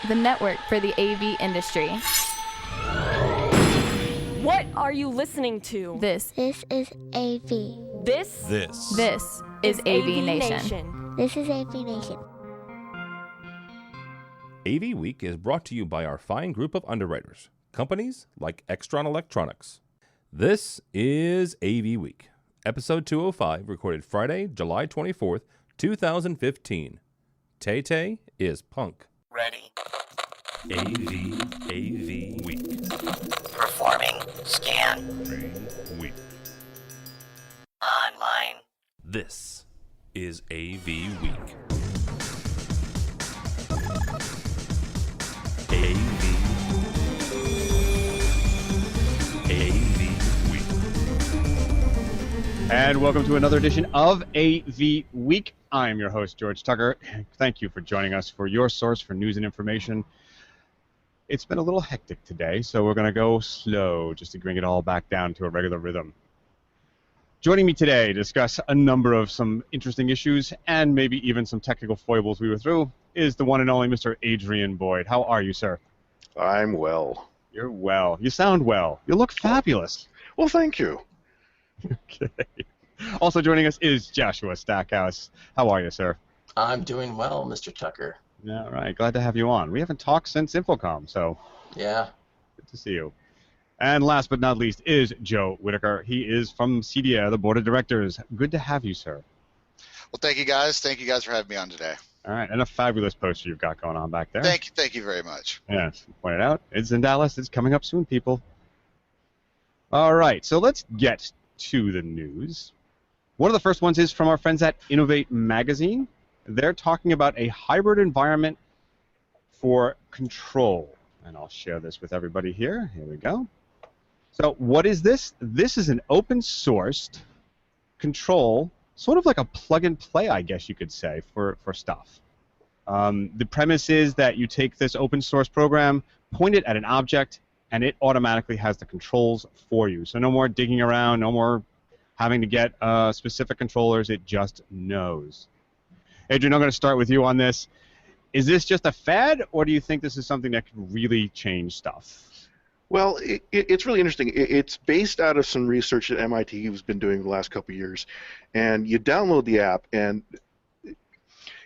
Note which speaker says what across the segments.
Speaker 1: the network for the AV industry.
Speaker 2: What are you listening to?
Speaker 1: This
Speaker 3: is AV.
Speaker 2: This
Speaker 1: is AVNation.
Speaker 3: This is AVNation.
Speaker 4: AVWeek is brought to you by our fine group of underwriters, companies like Extron Electronics. This is AVWeek, episode 205, recorded Friday, July 24th, 2015. Tay-Tay is punk.
Speaker 5: Ready.
Speaker 4: AVWeek.
Speaker 5: Performing scan.
Speaker 4: Week.
Speaker 5: Online.
Speaker 4: This is AVWeek.
Speaker 6: And welcome to another edition of AV Week. I'm your host, George Tucker. Thank you for joining us for your source for news and information. It's been a little hectic today, so we're going to go slow just to bring it all back down to a regular rhythm. Joining me today to discuss a number of some interesting issues and maybe even some technical foibles we were through is the one and only Mr. Adrian Boyd. How are you, sir?
Speaker 7: I'm well.
Speaker 6: You're well. You sound well. You look fabulous.
Speaker 7: Well, thank you.
Speaker 6: Okay. Also joining us is Joshua Stackhouse. How are you, sir?
Speaker 8: I'm doing well, Mr. Tucker.
Speaker 6: All right. Glad to have you on. We haven't talked since Infocom, so
Speaker 8: yeah.
Speaker 6: Good to see you. And last but not least is Joe Whitaker. He is from CDA, the Board of Directors. Good to have you, sir.
Speaker 9: Well, thank you guys. Thank you guys for having me on today.
Speaker 6: All right. And a fabulous poster you've got going on back there.
Speaker 9: Thank you very much.
Speaker 6: Yes. Pointed out. It's in Dallas. It's coming up soon, people. All right. So let's get to the news. One of the first ones is from our friends at Innovate Magazine. They're talking about a hybrid environment for control. And I'll share this with everybody here. Here we go. So what is this? This is an open-sourced control, sort of like a plug-and-play, I guess you could say, for stuff. The premise is that you take this open-source program, point it at an object, and it automatically has the controls for you. So no more digging around, no more having to get specific controllers. It just knows. Adrian, I'm going to start with you on this. Is this just a fad, or do you think this is something that could really change stuff?
Speaker 7: Well, it's really interesting. It's based out of some research that MIT has been doing the last couple of years. And you download the app, and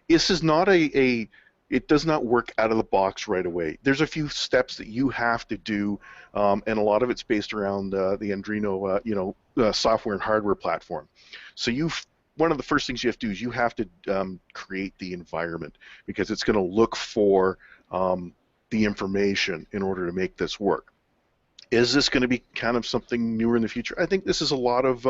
Speaker 7: this is not it does not work out of the box right away. There's a few steps that you have to do, and a lot of it's based around the Arduino, software and hardware platform. So one of the first things you have to do is you have to create the environment, because it's going to look for the information in order to make this work. Is this going to be kind of something newer in the future? I think this is a lot of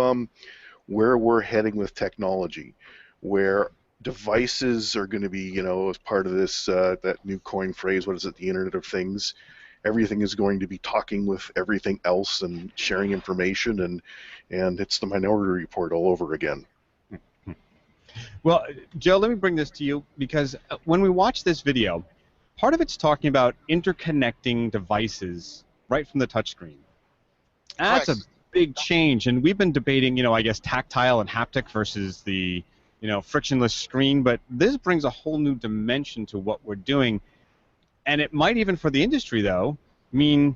Speaker 7: where we're heading with technology, where devices are going to be, as part of this, that new coin phrase, what is it, the Internet of Things. Everything is going to be talking with everything else and sharing information, and it's the Minority Report all over again.
Speaker 6: Well, Joe, let me bring this to you, because when we watch this video, part of it's talking about interconnecting devices right from the touchscreen. That's a big change, and we've been debating, I guess, tactile and haptic versus the, frictionless screen, but this brings a whole new dimension to what we're doing, and it might even, for the industry, though, mean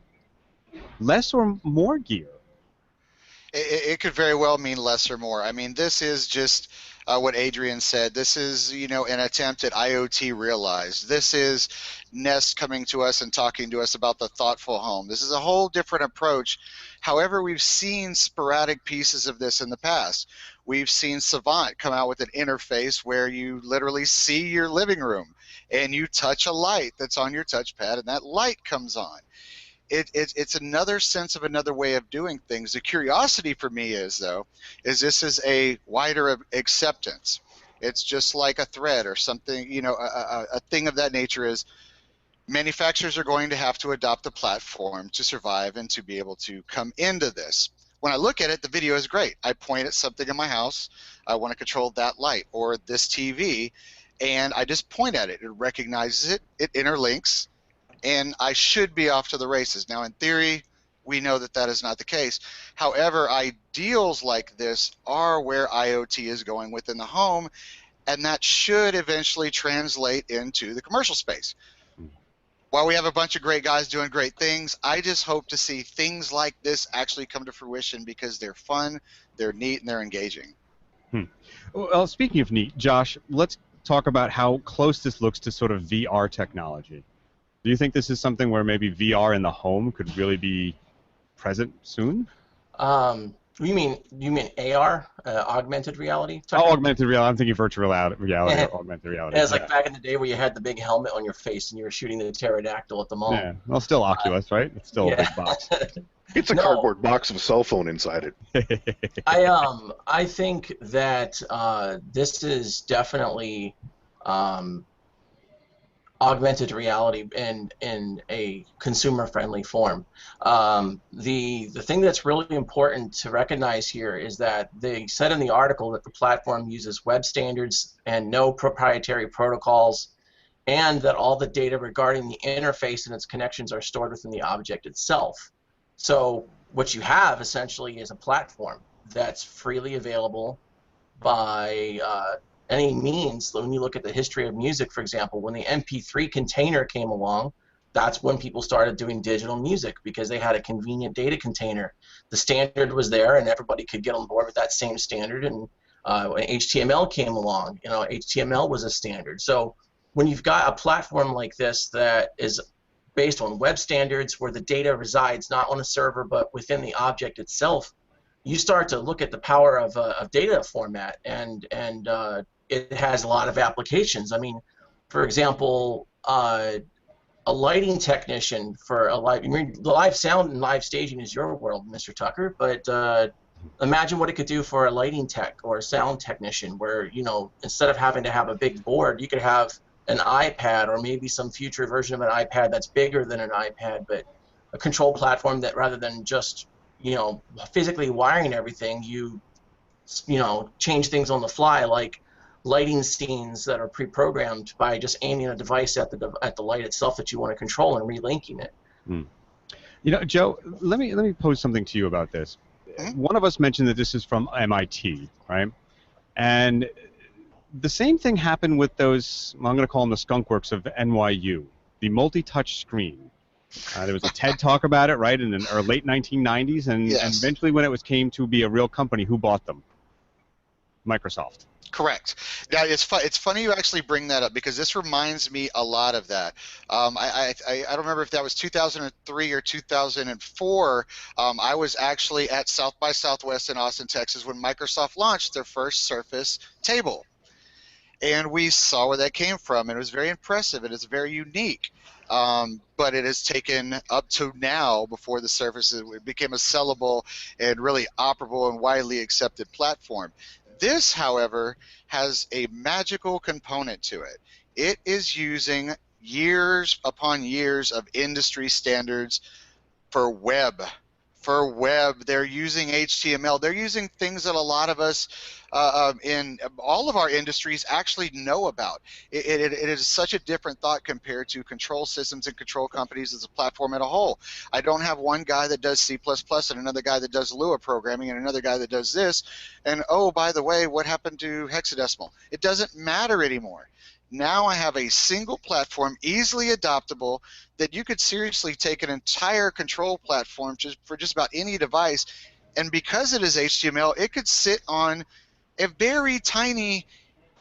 Speaker 6: less or more gear.
Speaker 9: It could very well mean less or more. I mean, this is just what Adrian said. This is, an attempt at IoT Realized. This is Nest coming to us and talking to us about the thoughtful home. This is a whole different approach. However, we've seen sporadic pieces of this in the past. We've seen Savant come out with an interface where you literally see your living room and you touch a light that's on your touchpad and that light comes on. It's another sense of another way of doing things. The curiosity for me is this is a wider acceptance. It's just like a thread or something, a thing of that nature is manufacturers are going to have to adopt a platform to survive and to be able to come into this. When I look at it, the video is great. I point at something in my house. I want to control that light or this TV, and I just point at it. It recognizes it. It interlinks. And I should be off to the races. Now, in theory, we know that that is not the case. However, ideals like this are where IoT is going within the home, and that should eventually translate into the commercial space. while we have a bunch of great guys doing great things, I just hope to see things like this actually come to fruition because they're fun, they're neat, and they're engaging.
Speaker 6: Well, speaking of neat, Josh, let's talk about how close this looks to sort of VR technology. Do you think this is something where maybe VR in the home could really be present soon?
Speaker 8: You mean AR, augmented reality?
Speaker 6: Oh, augmented reality. I'm thinking virtual reality or augmented reality.
Speaker 8: Yeah, it's like back in the day where you had the big helmet on your face and you were shooting the pterodactyl at the mall.
Speaker 6: Yeah, well, still Oculus, right? It's still a big box.
Speaker 7: It's a cardboard box with a cell phone inside it.
Speaker 8: I think that this is definitely augmented reality in a consumer-friendly form. The thing that's really important to recognize here is that they said in the article that the platform uses web standards and no proprietary protocols, and that all the data regarding the interface and its connections are stored within the object itself. So what you have essentially is a platform that's freely available by any means. When you look at the history of music, for example, when the MP3 container came along, that's when people started doing digital music because they had a convenient data container. The standard was there, and everybody could get on board with that same standard. And when HTML came along, HTML was a standard. So when you've got a platform like this that is based on web standards where the data resides not on a server but within the object itself, you start to look at the power of data format, and it has a lot of applications. I mean, for example, a lighting technician for the live sound and live staging is your world, Mr. Tucker, but imagine what it could do for a lighting tech or a sound technician where, instead of having to have a big board, you could have an iPad or maybe some future version of an iPad that's bigger than an iPad, but a control platform that rather than just physically wiring everything, you change things on the fly, like lighting scenes that are pre-programmed by just aiming a device at the light itself that you want to control and relinking it.
Speaker 6: Joe, let me pose something to you about this. One of us mentioned that this is from MIT, right? And the same thing happened with those, I'm going to call them the skunkworks of NYU, the multi-touch screen. There was a TED talk about it, right, in the late 1990s, and eventually when it came to be a real company, who bought them? Microsoft.
Speaker 9: Correct. Now, it's funny you actually bring that up because this reminds me a lot of that. I don't remember if that was 2003 or 2004. I was actually at South by Southwest in Austin, Texas, when Microsoft launched their first Surface table. And we saw where that came from, and it was very impressive, and it's very unique. But it has taken up to now before the Surface became a sellable and really operable and widely accepted platform. This, however, has a magical component to it. It is using years upon years of industry standards for web. For web, they're using HTML. They're using things that a lot of us in all of our industries actually know about. It is such a different thought compared to control systems and control companies as a platform as a whole. I don't have one guy that does C++ and another guy that does Lua programming and another guy that does this. And, oh, by the way, what happened to hexadecimal? It doesn't matter anymore. Now I have a single platform, easily adoptable, that you could seriously take an entire control platform for just about any device, and because it is HTML, it could sit on a very tiny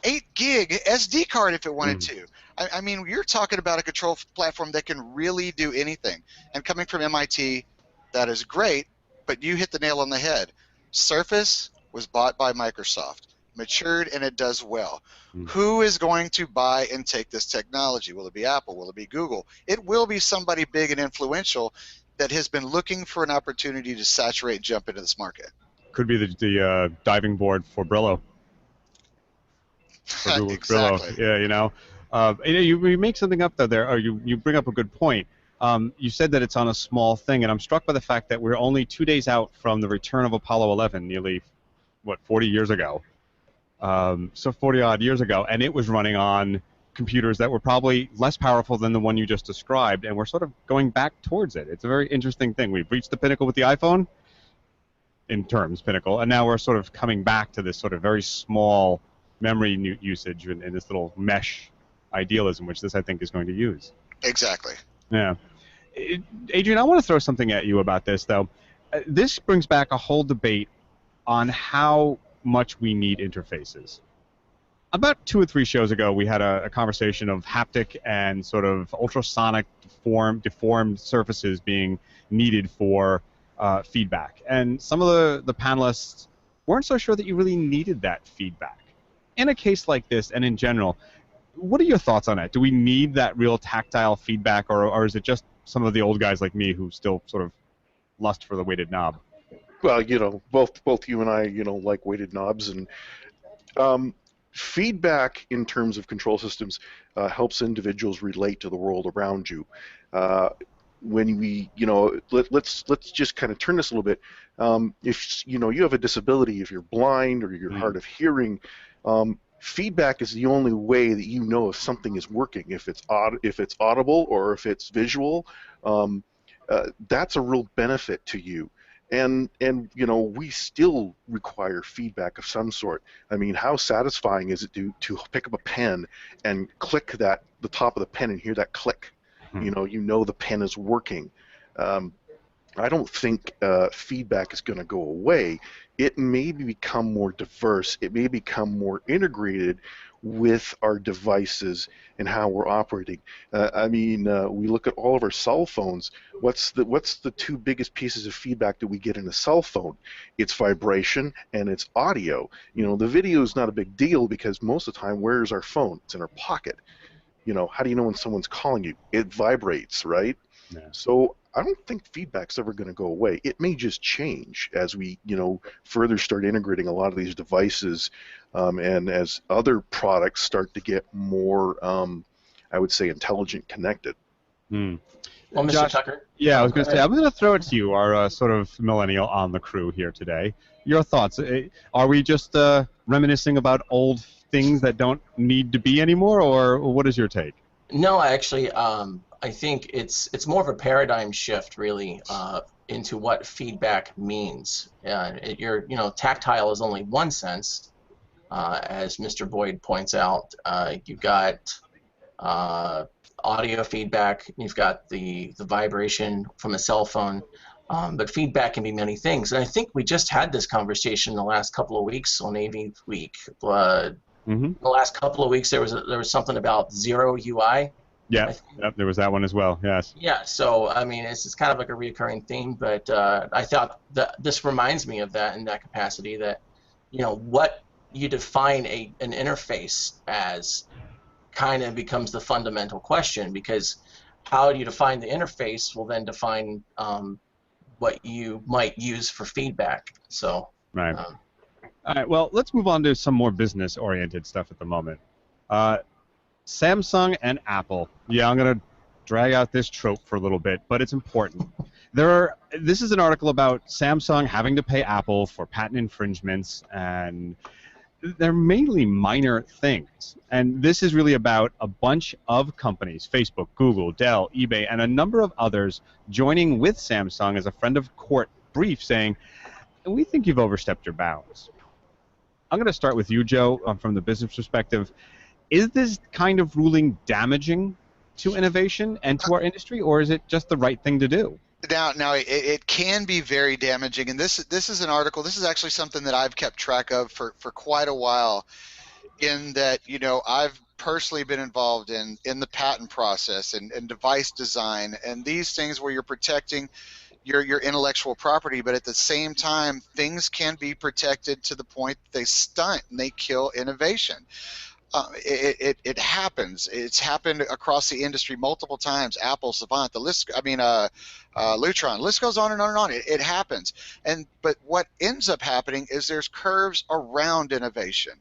Speaker 9: 8-gig SD card if it wanted to. I mean, you're talking about a control platform that can really do anything. And coming from MIT, that is great, but you hit the nail on the head. Surface was bought by Microsoft, matured, and it does well. Who is going to buy and take this technology? Will it be Apple? Will it be Google? It will be somebody big and influential that has been looking for an opportunity to saturate and jump into this market.
Speaker 6: Could be the diving board for Brillo. For Google's
Speaker 9: Exactly.
Speaker 6: Brillo. Yeah, you make something up there, or you bring up a good point. You said that it's on a small thing, and I'm struck by the fact that we're only 2 days out from the return of Apollo 11, nearly, 40 years ago. So 40-odd years ago, and it was running on computers that were probably less powerful than the one you just described, and we're sort of going back towards it. It's a very interesting thing. We've reached the pinnacle with the iPhone, in terms, pinnacle, and now we're sort of coming back to this sort of very small memory usage and this little mesh idealism, which this, I think, is going to use.
Speaker 9: Exactly.
Speaker 6: Yeah. Adrian, I want to throw something at you about this, though. This brings back a whole debate on how much we need interfaces. About 2 or 3 shows ago, we had a conversation of haptic and sort of ultrasonic deformed surfaces being needed for feedback. And some of the panelists weren't so sure that you really needed that feedback. In a case like this, and in general, what are your thoughts on that? Do we need that real tactile feedback, or is it just some of the old guys like me who still sort of lust for the weighted knob?
Speaker 7: Well, both you and I, like weighted knobs, and feedback in terms of control systems helps individuals relate to the world around you. When we, let's just kind of turn this a little bit. If you have a disability, if you're blind or you're hard of hearing, feedback is the only way that you know if something is working. If it's audible or if it's visual, that's a real benefit to you. And we still require feedback of some sort. I mean, how satisfying is it to pick up a pen and click the top of the pen and hear that click? You know the pen is working. I don't think feedback is going to go away. It may become more diverse. It may become more integrated with our devices and how we're operating. We look at all of our cell phones. What's the 2 biggest pieces of feedback that we get in a cell phone? It's vibration and it's audio. The video is not a big deal because most of the time, where is our phone? It's in our pocket. How do you know when someone's calling you? It vibrates, right? Yeah. So I don't think feedback's ever going to go away. It may just change as we, further start integrating a lot of these devices, and as other products start to get more, I would say, intelligent, connected.
Speaker 8: Well, Mr.
Speaker 6: Josh,
Speaker 8: Tucker?
Speaker 6: Yeah, I was going to say, I'm going to throw it to you, our sort of millennial on the crew here today. Your thoughts? Are we just reminiscing about old things that don't need to be anymore, or what is your take?
Speaker 8: No, actually, I think it's more of a paradigm shift, really, into what feedback means. Tactile is only one sense, as Mr. Boyd points out. You've got audio feedback. You've got the vibration from a cell phone. But feedback can be many things. And I think we just had this conversation in the last couple of weeks on AVWeek. The last couple of weeks, there was something about zero UI.
Speaker 6: Yeah, there was that one as well. Yes.
Speaker 8: Yeah. So it's kind of like a recurring theme, but I thought that this reminds me of that in that capacity. That what you define an interface as kind of becomes the fundamental question, because how you define the interface will then define what you might use for feedback. So.
Speaker 6: Right. All right, well, let's move on to some more business-oriented stuff at the moment. Samsung and Apple. Yeah, I'm going to drag out this trope for a little bit, but it's important. This is an article about Samsung having to pay Apple for patent infringements, and they're mainly minor things. And this is really about a bunch of companies, Facebook, Google, Dell, eBay, and a number of others joining with Samsung as a friend of court brief saying, we think you've overstepped your bounds. I'm going to start with you, Joe, from the business perspective. Is this kind of ruling damaging to innovation and to our industry, or is it just the right thing to do?
Speaker 9: Now it can be very damaging, and this is an article. This is actually something that I've kept track of for quite a while, in that I've personally been involved in the patent process and device design and these things where you're protecting your intellectual property, but at the same time, things can be protected to the point that they stunt and they kill innovation. It happens. It's happened across the industry multiple times. Apple, Savant, Lutron, the list goes on and on and on. It happens. But what ends up happening is there's curves around innovation.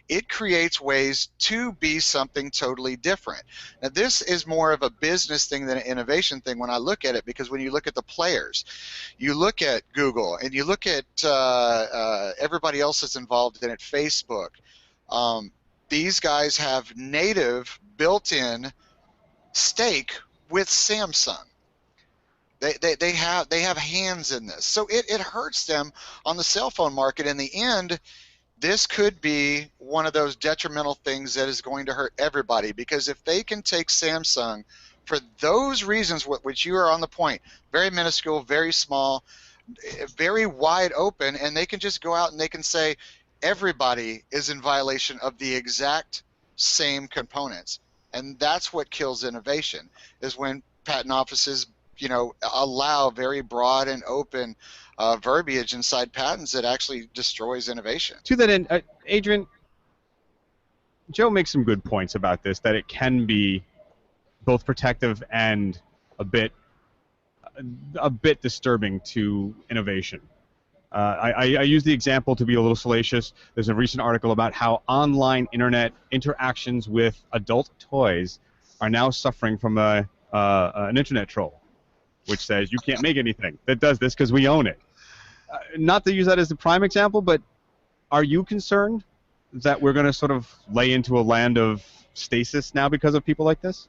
Speaker 9: It creates ways to be something totally different. Now, this is more of a business thing than an innovation thing when I look at it, because when you look at the players, you look at Google and you look at everybody else that's involved in it, Facebook. These guys have native built-in stake with Samsung. They have hands in this, so it hurts them on the cell phone market. In the end, this could be one of those detrimental things that is going to hurt everybody, because if they can take Samsung for those reasons, which you are on the point, very minuscule, very small, very wide open, and they can just go out and they can say everybody is in violation of the exact same components. And that's what kills innovation, is when patent offices, allow very broad and open verbiage inside patents that actually destroys innovation.
Speaker 6: To that end, Adrian, Joe makes some good points about this, that it can be both protective and a bit disturbing to innovation. I use the example to be a little salacious. There's a recent article about how online internet interactions with adult toys are now suffering from an internet troll, which says you can't make anything that does this because we own it. Not to use that as the prime example, but are you concerned that we're going to sort of lay into a land of stasis now because of people like this?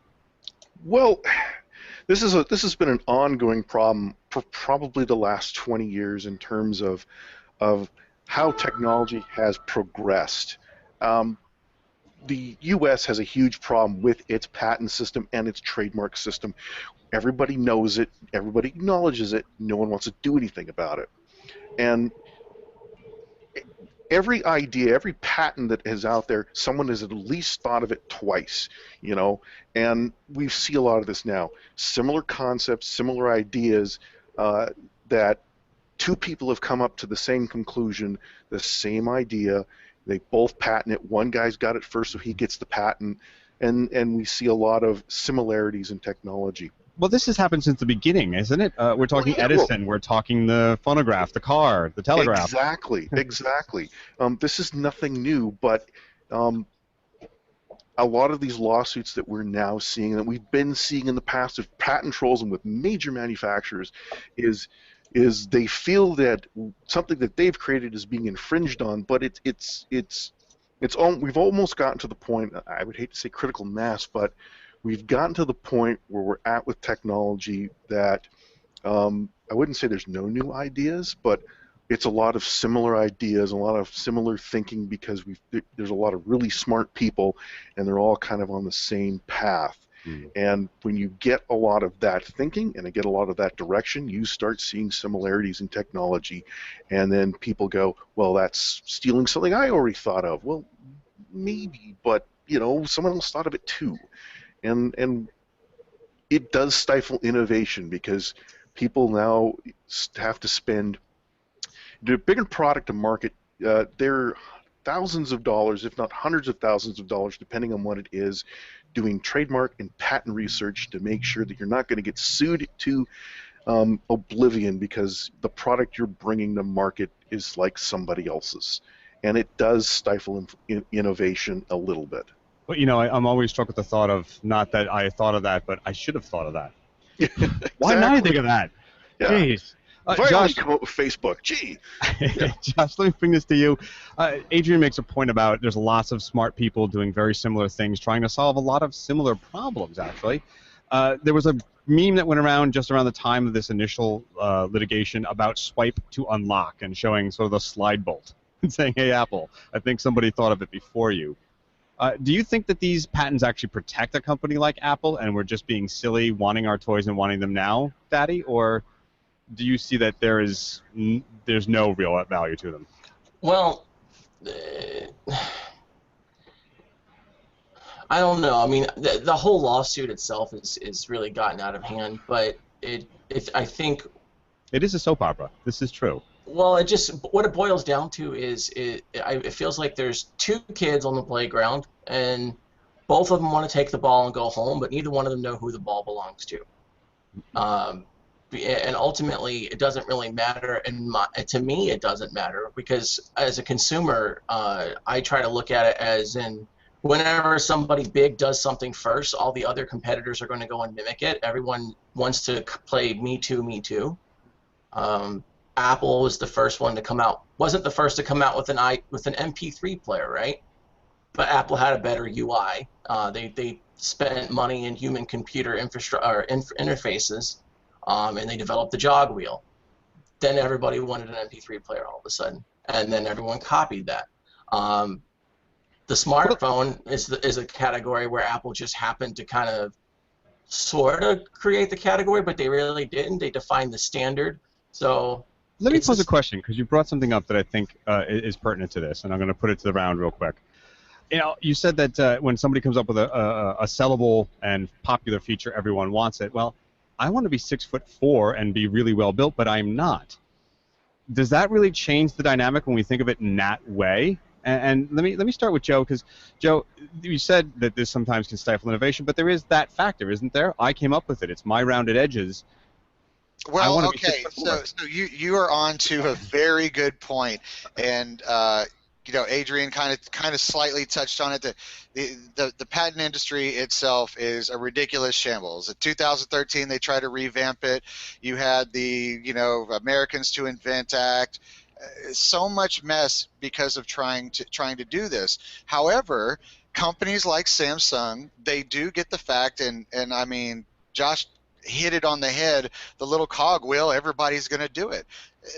Speaker 7: Well, this has been an ongoing problem for probably the last 20 years in terms of how technology has progressed. The U.S. has a huge problem with its patent system and its trademark system. Everybody knows it. Everybody acknowledges it. No one wants to do anything about it. And every idea, every patent that is out there, someone has at least thought of it twice, and we see a lot of this now. Similar concepts, similar ideas that two people have come up to the same conclusion, the same idea. They both patent it. One guy's got it first, so he gets the patent, and we see a lot of similarities in technology.
Speaker 6: Well, this has happened since the beginning, isn't it? We're talking Edison, we're talking the phonograph, the car, the telegraph.
Speaker 7: Exactly. This is nothing new, but a lot of these lawsuits that we're now seeing, that we've been seeing in the past with patent trolls and with major manufacturers, is they feel that something that they've created is being infringed on, but we've almost gotten to the point, I would hate to say critical mass, but we've gotten to the point where we're at with technology that I wouldn't say there's no new ideas, but it's a lot of similar ideas, a lot of similar thinking, because there's a lot of really smart people, and they're all kind of on the same path. And when you get a lot of that thinking and get a lot of that direction, you start seeing similarities in technology, and then people go, well, that's stealing something I already thought of. Well, maybe, but someone else thought of it too. And it does stifle innovation, because people now have to spend the bigger product to market. They're thousands of dollars, if not hundreds of thousands of dollars, depending on what it is, doing trademark and patent research to make sure that you're not going to get sued to oblivion because the product you're bringing to market is like somebody else's. And it does stifle innovation a little bit.
Speaker 6: But I'm always struck with the thought of, not that I thought of that, but I should have thought of that. Why didn't I think of that?
Speaker 7: Yeah.
Speaker 6: Jeez.
Speaker 7: Josh, come up with Facebook. Gee.
Speaker 6: Yeah. Josh, let me bring this to you. Adrian makes a point about there's lots of smart people doing very similar things, trying to solve a lot of similar problems, actually. There was a meme that went around just around the time of this initial litigation about swipe to unlock, and showing sort of the slide bolt and saying, hey, Apple, I think somebody thought of it before you. Do you think that these patents actually protect a company like Apple, and we're just being silly, wanting our toys and wanting them now, Daddy? Or do you see that there's no real value to them?
Speaker 8: Well, I don't know. I mean, the whole lawsuit itself is really gotten out of hand, but I think
Speaker 6: it is a soap opera. This is true.
Speaker 8: Well, what it boils down to is it feels like there's two kids on the playground, and both of them want to take the ball and go home, but neither one of them know who the ball belongs to. And ultimately, it doesn't really matter. And to me, it doesn't matter, because as a consumer, I try to look at it as in whenever somebody big does something first, all the other competitors are going to go and mimic it. Everyone wants to play me too, me too. Apple was the first one to come out. Wasn't the first to come out with an MP3 player, right? But Apple had a better UI. They spent money in human computer interfaces, and they developed the jog wheel. Then everybody wanted an MP3 player all of a sudden, and then everyone copied that. The smartphone is a category where Apple just happened to kind of sort of create the category, but they really didn't. They defined the standard. So
Speaker 6: let me pose a question, because you brought something up that I think is pertinent to this, and I'm going to put it to the round real quick. You said that when somebody comes up with a sellable and popular feature, everyone wants it. Well, I want to be 6'4" and be really well built, but I'm not. Does that really change the dynamic when we think of it in that way? And let me start with Joe, because Joe, you said that this sometimes can stifle innovation, but there is that factor, isn't there? I came up with it. It's my rounded edges.
Speaker 9: Well, okay, so you are on to a very good point, and Adrian kind of slightly touched on it. The patent industry itself is a ridiculous shambles. In 2013, they tried to revamp it. You had the Americans to Invent Act. So much mess because of trying to do this. However, companies like Samsung, they do get the fact, and I mean, Josh hit it on the head, the little cogwheel, everybody's going to do it.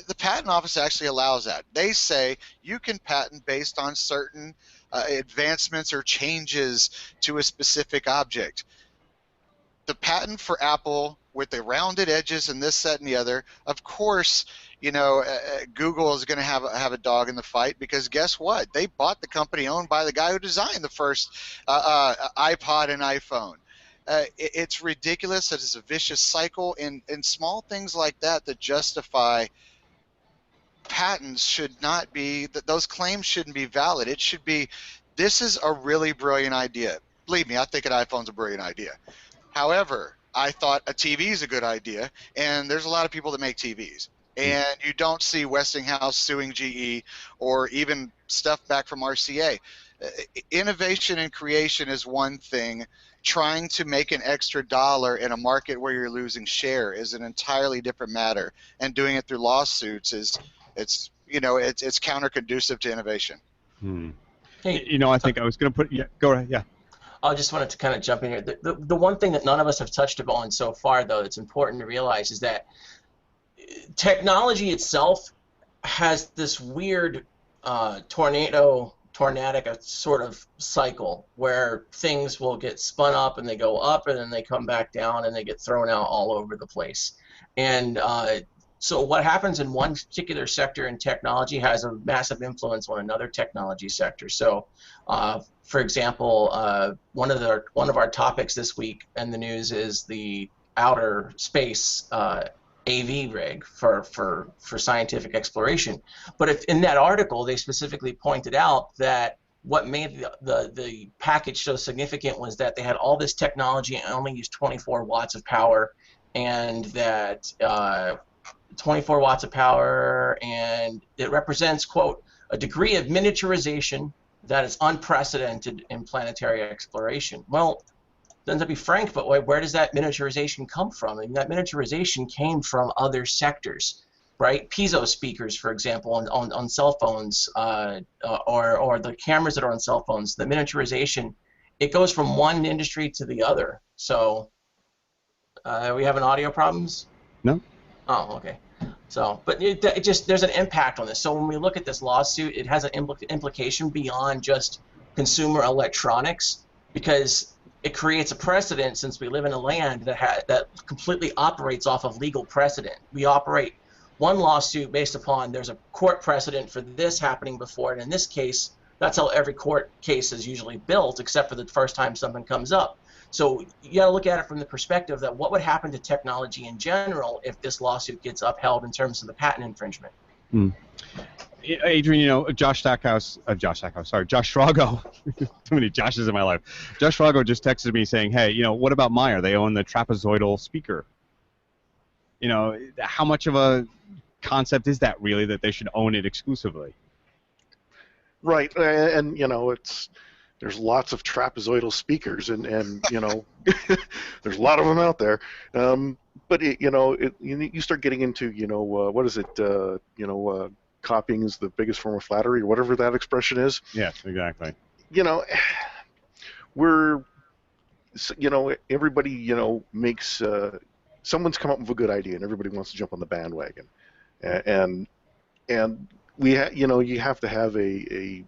Speaker 9: The patent office actually allows that. They say you can patent based on certain advancements or changes to a specific object. The patent for Apple with the rounded edges and this, that, and the other, of course, Google is going to have a dog in the fight, because guess what? They bought the company owned by the guy who designed the first iPod and iPhone. It's ridiculous. It is a vicious cycle, and small things like that justify patents should not be, those claims shouldn't be valid. It should be, this is a really brilliant idea. Believe me, I think an iPhone's a brilliant idea. However, I thought a TV is a good idea, and there's a lot of people that make TVs. And you don't see Westinghouse suing GE or even stuff back from RCA. Innovation and creation is one thing. Trying to make an extra dollar in a market where you're losing share is an entirely different matter. And doing it through lawsuits it's counterconducive to innovation.
Speaker 8: Hey,
Speaker 6: I think I was going to put, go ahead, yeah.
Speaker 8: I just wanted to kind of jump in here. The one thing that none of us have touched upon so far, though, that's important to realize is that technology itself has this weird tornadic sort of cycle where things will get spun up and they go up and then they come back down and they get thrown out all over the place. And so what happens in one particular sector in technology has a massive influence on another technology sector. So, for example, one of our topics this week in the news is the outer space AV rig for scientific exploration. But if in that article they specifically pointed out that what made the package so significant was that they had all this technology and only used 24 watts of power, and that 24 watts of power, and it represents, quote, a degree of miniaturization that is unprecedented in planetary exploration. Well, then to be frank, but where does that miniaturization come from? I mean, that miniaturization came from other sectors, right? Piezo speakers, for example, on cell phones, or the cameras that are on cell phones. The miniaturization, it goes from one industry to the other. So, are we having audio problems?
Speaker 6: No.
Speaker 8: Oh, okay. So, but it just, there's an impact on this. So when we look at this lawsuit, it has an implication beyond just consumer electronics, because it creates a precedent, since we live in a land that completely operates off of legal precedent. We operate one lawsuit based upon there's a court precedent for this happening before, and in this case, that's how every court case is usually built, except for the first time something comes up. So you got to look at it from the perspective that what would happen to technology in general if this lawsuit gets upheld in terms of the patent infringement.
Speaker 6: Adrian, Josh Stackhouse, Josh Schrago, too many Joshes in my life. Josh Schrago just texted me saying, hey, what about Meyer? They own the trapezoidal speaker. How much of a concept is that really, that they should own it exclusively?
Speaker 7: Right, and there's lots of trapezoidal speakers, and there's a lot of them out there. But you start getting into what is it? Copying is the biggest form of flattery, or whatever that expression is.
Speaker 6: Yes, exactly.
Speaker 7: Everybody makes someone's come up with a good idea, and everybody wants to jump on the bandwagon, and you have to have a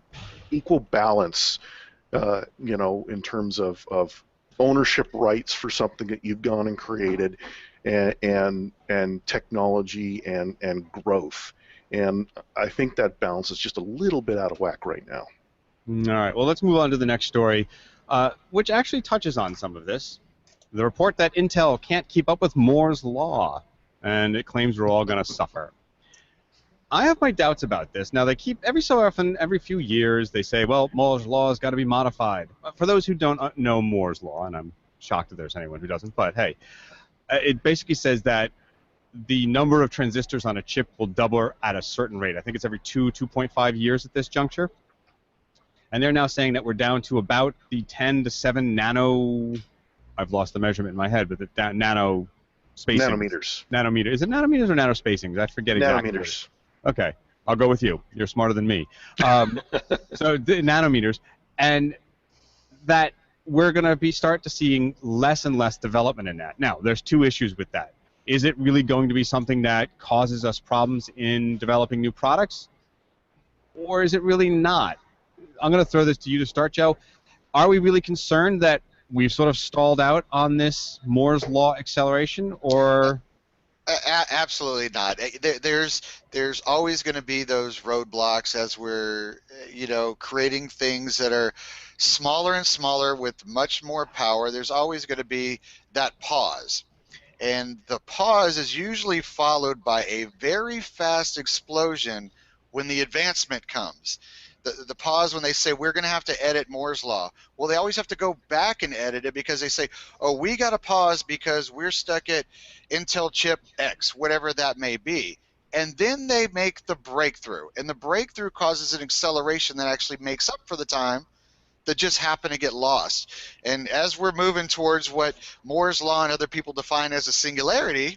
Speaker 7: equal balance, in terms of ownership rights for something that you've gone and created, and technology and growth. And I think that balance is just a little bit out of whack right now.
Speaker 6: All right, well, let's move on to the next story, which actually touches on some of this. The report that Intel can't keep up with Moore's Law, and it claims we're all going to suffer. I have my doubts about this. Now, they keep, every so often, every few years, they say, well, Moore's Law has got to be modified. For those who don't know Moore's Law, and I'm shocked if there's anyone who doesn't, but hey, it basically says that the number of transistors on a chip will double at a certain rate. I think it's every 2.5 years at this juncture. And they're now saying that we're down to about the 10 to 7 nano, I've lost the measurement in my head, but the nano spacing.
Speaker 7: Nanometers.
Speaker 6: Nanometer. Is it nanometers or nano spacings? I forget exactly.
Speaker 7: Nanometers.
Speaker 6: Okay, I'll go with you. You're smarter than me. So the nanometers, and that we're going to start to seeing less and less development in that. Now, there's two issues with that. Is it really going to be something that causes us problems in developing new products, or is it really not? I'm going to throw this to you to start, Joe. Are we really concerned that we've sort of stalled out on this Moore's Law acceleration, or?
Speaker 9: Absolutely not. There's always going to be those roadblocks as we're creating things that are smaller and smaller with much more power. There's always going to be that pause. And the pause is usually followed by a very fast explosion when the advancement comes. The pause when they say we're going to have to edit Moore's Law. Well, they always have to go back and edit it because they say, oh, we got to pause because we're stuck at Intel chip X, whatever that may be. And then they make the breakthrough. And the breakthrough causes an acceleration that actually makes up for the time that just happen to get lost. And as we're moving towards what Moore's Law and other people define as a singularity,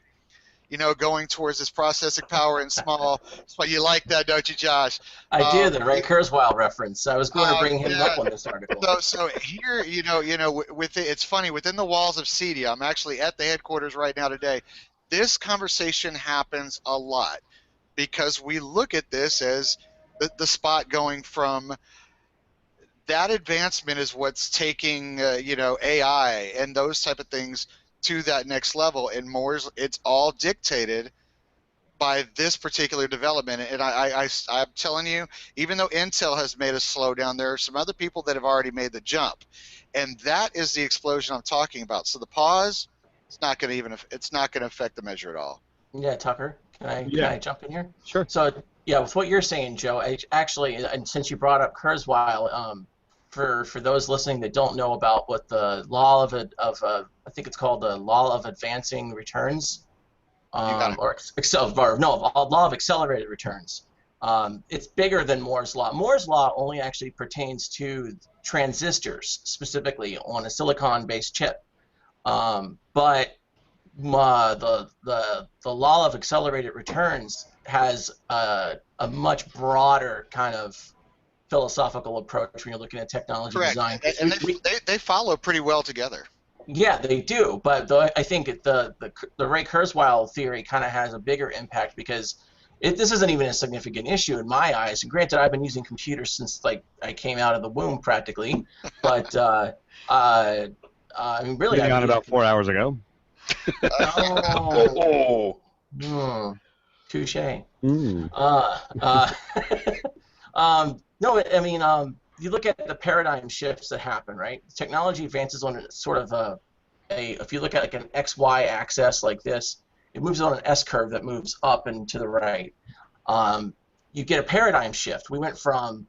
Speaker 9: going towards this processing power and small. You like that, don't you, Josh?
Speaker 8: I do, the Ray Kurzweil reference. I was going to bring him up on this article.
Speaker 9: So here, it's funny, within the walls of CEDIA, I'm actually at the headquarters right now today, this conversation happens a lot because we look at this as the spot going from that advancement is what's taking, AI and those type of things to that next level, and it's all dictated by this particular development. And I'm telling you, even though Intel has made a slowdown, there are some other people that have already made the jump, and that is the explosion I'm talking about. So the pause, it's not going to affect the measure at all.
Speaker 8: Yeah, Tucker, can I jump in here?
Speaker 6: Sure.
Speaker 8: So yeah, with what you're saying, Joe, actually, and since you brought up Kurzweil, for those listening that don't know about what the law of I think it's called the law of advancing returns, law of accelerated returns. It's bigger than Moore's Law. Moore's Law only actually pertains to transistors, specifically on a silicon-based chip. But the law of accelerated returns has a much broader kind of philosophical approach when you're looking at technology design.
Speaker 9: And they follow pretty well together.
Speaker 8: Yeah, they do, but I think the Ray Kurzweil theory kind of has a bigger impact because this isn't even a significant issue in my eyes. And granted, I've been using computers since I came out of the womb practically, but I mean, really,
Speaker 6: on about 4 hours ago.
Speaker 8: Touche. No, I mean, you look at the paradigm shifts that happen, right? Technology advances on a sort of if you look at like an XY axis like this, it moves on an S curve that moves up and to the right. You get a paradigm shift. We went from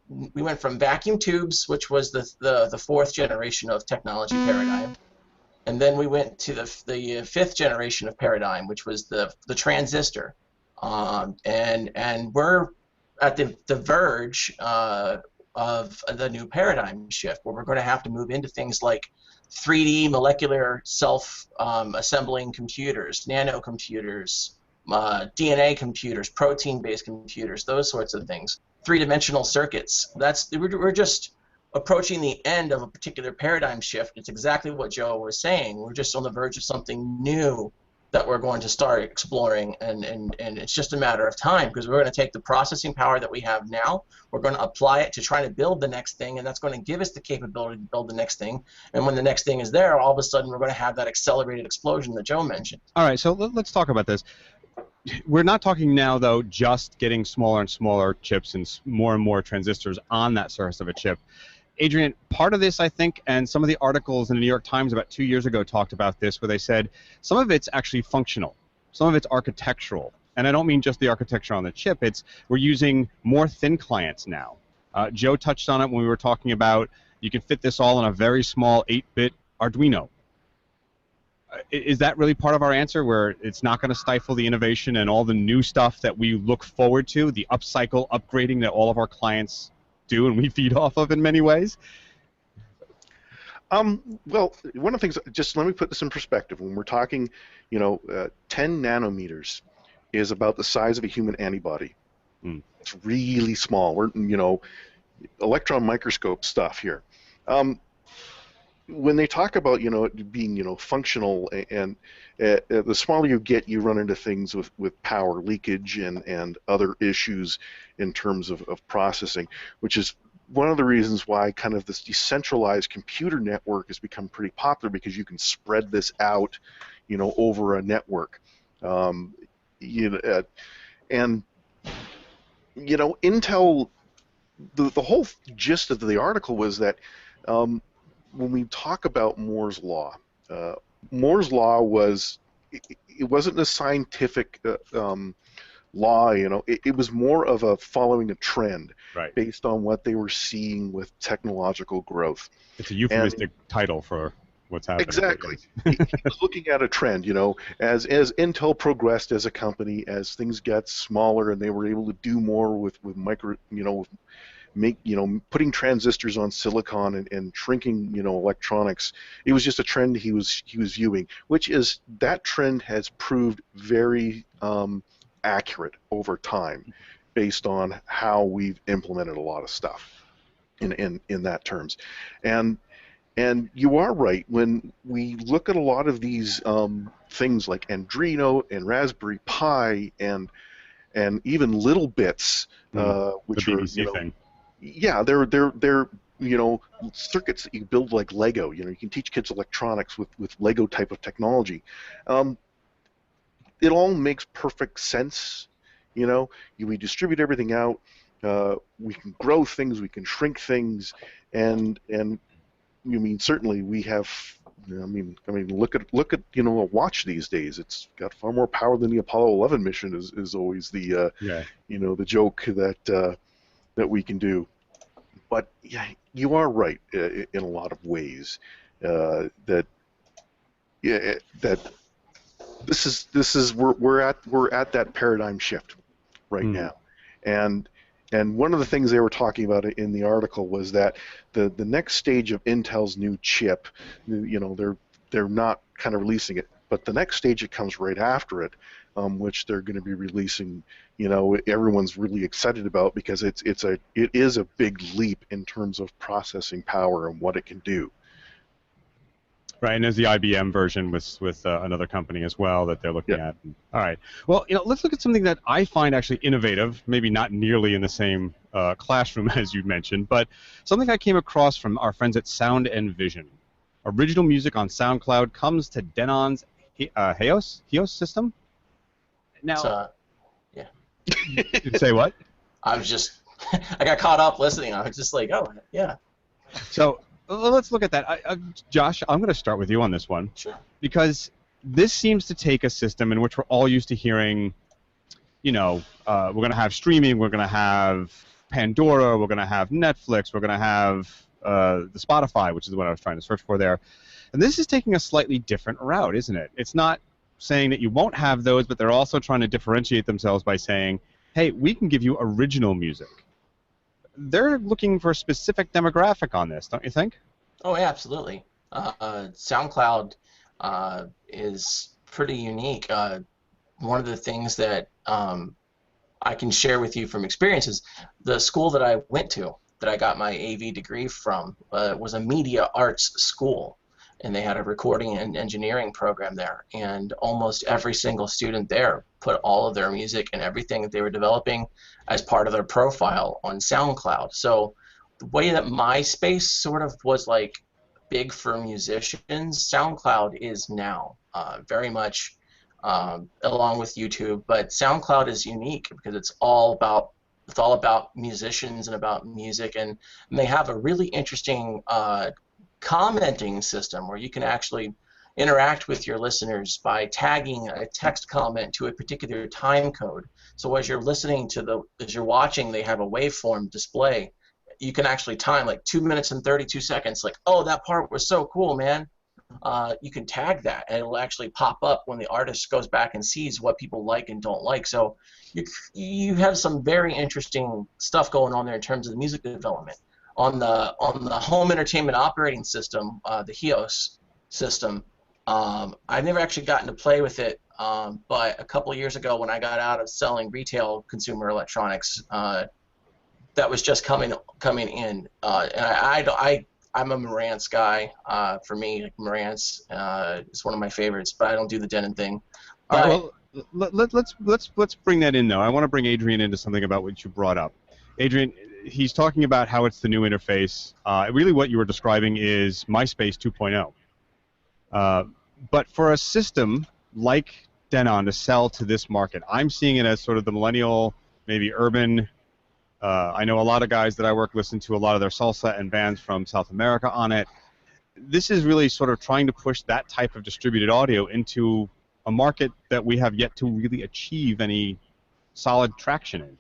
Speaker 8: vacuum tubes, which was the fourth generation of technology paradigm, and then we went to the fifth generation of paradigm, which was the transistor, and we're at the verge of the new paradigm shift, where we're going to have to move into things like 3D molecular self-assembling computers, nanocomputers, DNA computers, protein-based computers, those sorts of things, three-dimensional circuits. We're just approaching the end of a particular paradigm shift. It's exactly what Joe was saying. We're just on the verge of something new that we're going to start exploring, and it's just a matter of time, because we're going to take the processing power that we have now, we're going to apply it to try to build the next thing, and that's going to give us the capability to build the next thing. And when the next thing is there, all of a sudden we're going to have that accelerated explosion that Joe mentioned.
Speaker 6: All right, so let's talk about this. We're not talking now, though, just getting smaller and smaller chips and more transistors on that surface of a chip. Adrian, part of this, I think, and some of the articles in the New York Times about 2 years ago talked about this, where they said some of it's actually functional, some of it's architectural. And I don't mean just the architecture on the chip. We're using more thin clients now. Joe touched on it when we were talking about you can fit this all in a very small 8-bit Arduino. Is that really part of our answer, where it's not going to stifle the innovation and all the new stuff that we look forward to, the upcycle, upgrading that all of our clients do and we feed off of in many ways?
Speaker 7: Well, one of the things, just let me put this in perspective. When we're talking, 10 nanometers is about the size of a human antibody. It's really small. We're, electron microscope stuff here. When they talk about, it being, functional, and the smaller you get, you run into things with power leakage and other issues in terms of processing, which is one of the reasons why kind of this decentralized computer network has become pretty popular, because you can spread this out, over a network. Intel, the whole gist of the article was that when we talk about Moore's Law was, it wasn't a scientific law, it was more of a following a trend,
Speaker 6: right,
Speaker 7: based on what they were seeing with technological growth.
Speaker 6: It's a euphemistic title for what's happening.
Speaker 7: Exactly. He was looking at a trend, as Intel progressed as a company, as things got smaller and they were able to do more with micro, putting transistors on silicon and shrinking, electronics. It was just a trend he was viewing, which is, that trend has proved very accurate over time, based on how we've implemented a lot of stuff in that terms. And you are right, when we look at a lot of these things like Arduino and Raspberry Pi and even little bits, which are,
Speaker 6: thing.
Speaker 7: Yeah, they're circuits that you build like Lego. You can teach kids electronics with Lego type of technology. It all makes perfect sense. We distribute everything out. We can grow things, we can shrink things, and certainly we have. Look at a watch these days. It's got far more power than the Apollo 11 mission. Is always the the joke that we can do. But yeah, you are right in a lot of ways, that this is we're at that paradigm shift right now, and one of the things they were talking about in the article was that the next stage of Intel's new chip, they're not kind of releasing it, but the next stage that comes right after it, which they're going to be releasing, everyone's really excited about, because it is a big leap in terms of processing power and what it can do.
Speaker 6: Right, and there's the IBM version with another company as well that they're looking at. All right. Well, let's look at something that I find actually innovative, maybe not nearly in the same classroom as you mentioned, but something I came across from our friends at Sound and Vision. Original music on SoundCloud comes to Denon's Heos system. Now, you'd say what?
Speaker 8: I was just, I got caught up listening. I was just like, oh, yeah.
Speaker 6: So let's look at that. Josh, I'm going to start with you on this one.
Speaker 8: Sure.
Speaker 6: Because this seems to take a system in which we're all used to hearing, we're going to have streaming, we're going to have Pandora, we're going to have Netflix, we're going to have the Spotify, which is what I was trying to search for there. And this is taking a slightly different route, isn't it? It's not saying that you won't have those, but they're also trying to differentiate themselves by saying, hey, we can give you original music. They're looking for a specific demographic on this, don't you think?
Speaker 8: Oh, yeah, absolutely. SoundCloud is pretty unique. One of the things that I can share with you from experience is the school that I went to, that I got my AV degree from, was a media arts school. and they had a recording and engineering program there, and almost every single student there put all of their music and everything that they were developing as part of their profile on SoundCloud. So the way that MySpace sort of was like big for musicians, SoundCloud is now very much along with YouTube, but SoundCloud is unique because it's all about musicians and about music, and they have a really interesting commenting system where you can actually interact with your listeners by tagging a text comment to a particular time code. So as you're watching, they have a waveform display. You can actually time like 2 minutes and 32 seconds, like, oh, that part was so cool, man. You can tag that, and it'll actually pop up when the artist goes back and sees what people like and don't like. So you have some very interesting stuff going on there in terms of the music development. On the home entertainment operating system, the HEOS system, I've never actually gotten to play with it, but a couple of years ago when I got out of selling retail consumer electronics, that was just coming in, and I'm a Marantz guy. For me, like, Marantz is one of my favorites, but I don't do the Denon thing.
Speaker 6: All right, well, let's bring that in though. I want to bring Adrian into something about what you brought up. Adrian, he's talking about how it's the new interface. Really, what you were describing is MySpace 2.0. But for a system like Denon to sell to this market, I'm seeing it as sort of the millennial, maybe urban. I know a lot of guys that I work listen to a lot of their salsa and bands from South America on it. This is really sort of trying to push that type of distributed audio into a market that we have yet to really achieve any solid traction in.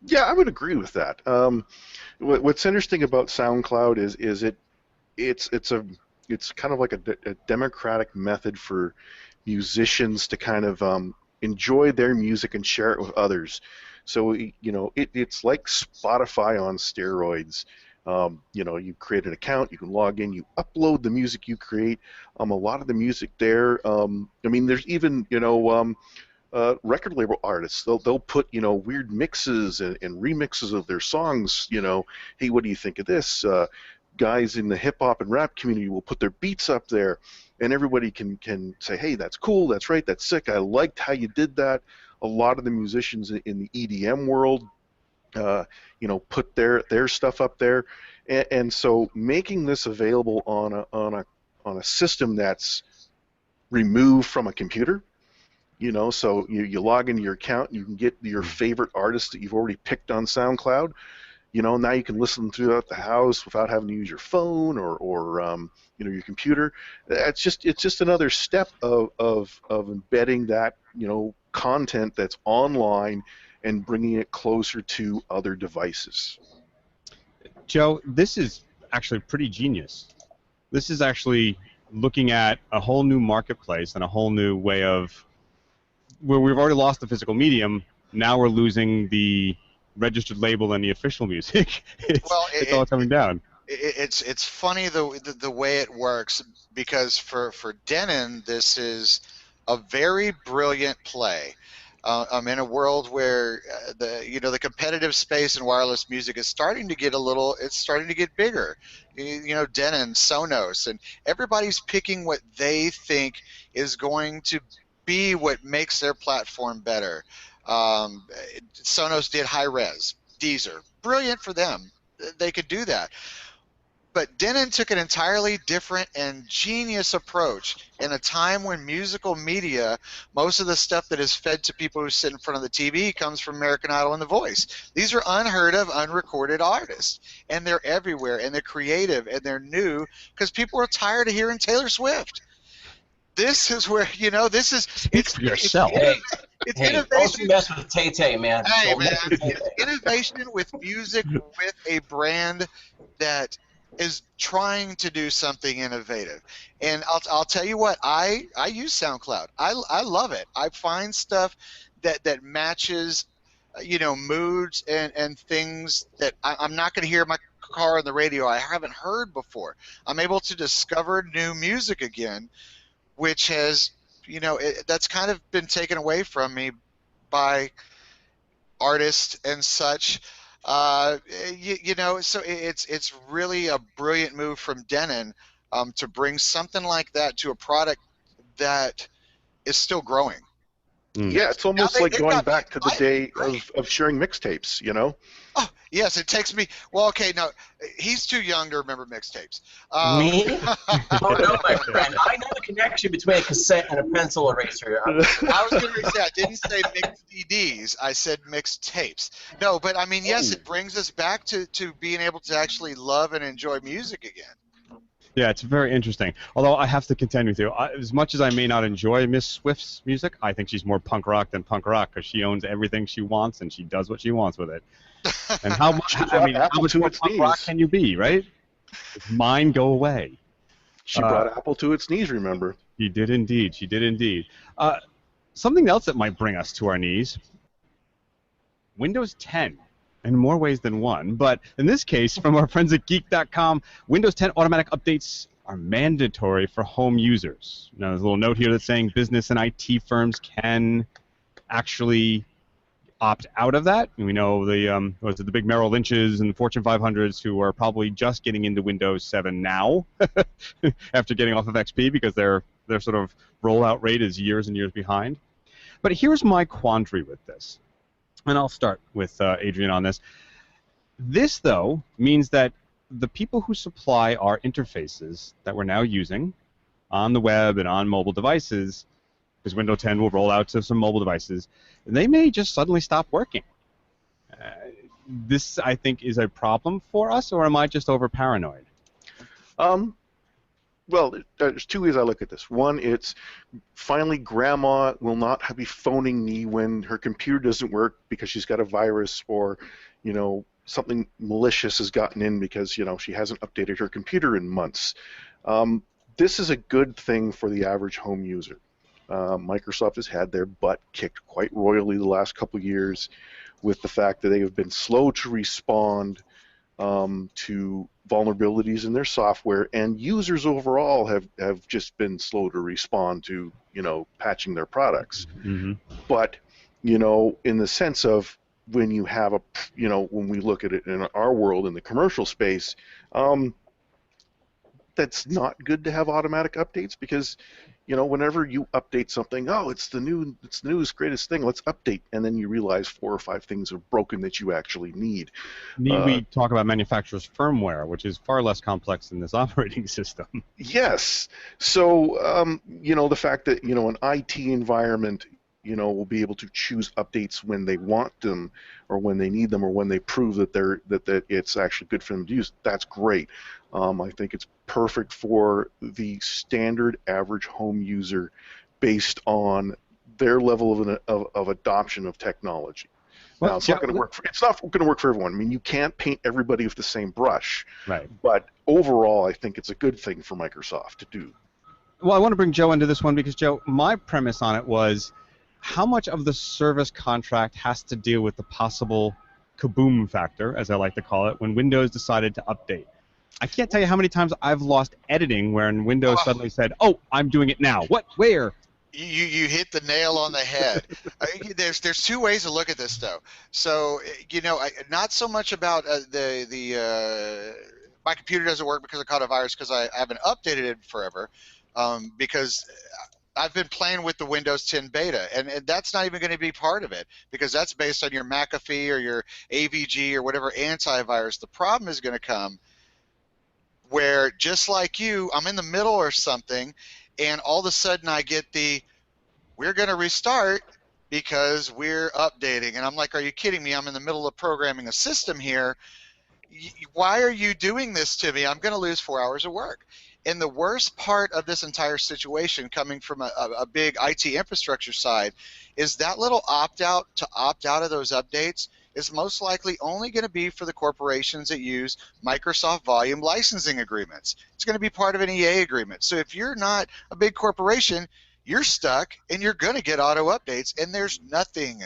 Speaker 7: Yeah, I would agree with that. What's interesting about SoundCloud is it's kind of like a democratic method for musicians to kind of enjoy their music and share it with others. So it's like Spotify on steroids. You create an account, you can log in, you upload the music you create. A lot of the music there. There's even record label artists. They'll put weird mixes and remixes of their songs. Hey, what do you think of this? Guys in the hip hop and rap community will put their beats up there, and everybody can say, hey, that's cool, that's right, that's sick, I liked how you did that. A lot of the musicians in the EDM world, put their stuff up there, and so making this available on a system that's removed from a computer. So you log into your account, and you can get your favorite artists that you've already picked on SoundCloud. Now you can listen throughout the house without having to use your phone or your computer. It's just another step of embedding that content that's online and bringing it closer to other devices.
Speaker 6: Joe, this is actually pretty genius. This is actually looking at a whole new marketplace and a whole new way of where we've already lost the physical medium. Now we're losing the registered label and the official music. It's all coming down.
Speaker 9: It's funny the way it works, because for Denon, this is a very brilliant play. I'm in a world where the competitive space in wireless music is starting to get bigger. Denon, Sonos, and everybody's picking what they think is going to be what makes their platform better. Sonos did high res, Deezer, brilliant for them. They could do that. But Denon took an entirely different and genius approach in a time when musical media, most of the stuff that is fed to people who sit in front of the TV comes from American Idol and The Voice. These are unheard of, unrecorded artists, and they're everywhere, and they're creative, and they're new, because people are tired of hearing Taylor Swift. This is where, this is...
Speaker 6: Speak for yourself.
Speaker 9: It's
Speaker 8: Hey,
Speaker 9: innovation.
Speaker 8: don't you mess with Tay-Tay, man.
Speaker 9: Hey,
Speaker 8: Don't
Speaker 9: man,
Speaker 8: mess with Tay-Tay.
Speaker 9: innovation with music, with a brand that is trying to do something innovative. And I'll tell you what, I use SoundCloud. I love it. I find stuff that matches, moods and things that I'm not going to hear in my car on the radio I haven't heard before. I'm able to discover new music again, which has, that's kind of been taken away from me by artists and such. So it's really a brilliant move from Denon, to bring something like that to a product that is still growing.
Speaker 7: Yeah, it's almost like going back to the day of sharing mixtapes, you know?
Speaker 9: Oh, yes, it takes me. Well, okay, no, he's too young to remember mixtapes.
Speaker 8: Me? Oh, no, my friend. I know the connection between a cassette and a pencil eraser.
Speaker 9: I was going to say, I didn't say mixed CDs. I said mixed tapes. No, but I mean, yes, it brings us back to being able to actually love and enjoy music again.
Speaker 6: Yeah, it's very interesting. Although I have to contend with you, as much as I may not enjoy Miss Swift's music, I think she's more punk rock than punk rock because she owns everything she wants and she does what she wants with it. And how much more punk rock can you be, right? If mine go away.
Speaker 7: She brought Apple to its knees, remember?
Speaker 6: She did indeed. She did indeed. Something else that might bring us to our knees, Windows 10. In more ways than one, but in this case, from our friends at Geek.com, Windows 10 automatic updates are mandatory for home users. Now, there's a little note here that's saying business and IT firms can actually opt out of that. And we know the big Merrill Lynches and the Fortune 500s who are probably just getting into Windows 7 now after getting off of XP because their sort of rollout rate is years and years behind. But here's my quandary with this. And I'll start with Adrian on this. This, though, means that the people who supply our interfaces that we're now using on the web and on mobile devices, because Windows 10 will roll out to some mobile devices, they may just suddenly stop working. This, I think, is a problem for us, or am I just over-paranoid?
Speaker 7: Well, there's two ways I look at this. One, it's finally Grandma will not be phoning me when her computer doesn't work because she's got a virus or, you know, something malicious has gotten in because, you know, she hasn't updated her computer in months. This is a good thing for the average home user. Microsoft has had their butt kicked quite royally the last couple of years with the fact that they have been slow to respond to vulnerabilities in their software, and users overall have just been slow to respond to, you know, patching their products.
Speaker 6: Mm-hmm.
Speaker 7: But, you know, in the sense of when you have a, you know, when we look at it in our world in the commercial space, that's not good to have automatic updates because, you know, whenever you update something, oh, it's the newest greatest thing, let's update, and then you realize 4 or 5 things are broken that you actually need.
Speaker 6: We talk about manufacturer's firmware, which is far less complex than this operating system.
Speaker 7: Yes. So, you know, the fact that, you know, an IT environment, you know, will be able to choose updates when they want them or when they need them or when they prove that that it's actually good for them to use, that's great. I think it's perfect for the standard average home user based on their level of adoption of technology.
Speaker 6: Well,
Speaker 7: now, it's not going to work. It's not going to work for everyone. I mean, you can't paint everybody with the same brush.
Speaker 6: Right.
Speaker 7: But overall, I think it's a good thing for Microsoft to do.
Speaker 6: Well, I want to bring Joe into this one because, Joe, my premise on it was how much of the service contract has to deal with the possible kaboom factor, as I like to call it, when Windows decided to update. I can't tell you how many times I've lost editing when Windows suddenly said, "Oh, I'm doing it now." What? Where?
Speaker 9: You hit the nail on the head. There's 2 ways to look at this, though. So, you know, not so much about my computer doesn't work because I caught a virus because I haven't updated it forever, because I've been playing with the Windows 10 beta, and that's not even going to be part of it because that's based on your McAfee or your AVG or whatever antivirus. The problem is going to come where, just like you, I'm in the middle or something, and all of a sudden I get we're going to restart because we're updating. And I'm like, are you kidding me? I'm in the middle of programming a system here. Why are you doing this to me? I'm going to lose 4 hours of work. And the worst part of this entire situation, coming from a big IT infrastructure side, is that little opt-out to opt out of those updates is most likely only going to be for the corporations that use Microsoft volume licensing agreements. It's going to be part of an EA agreement. So if you're not a big corporation, you're stuck and you're going to get auto updates, and there's nothing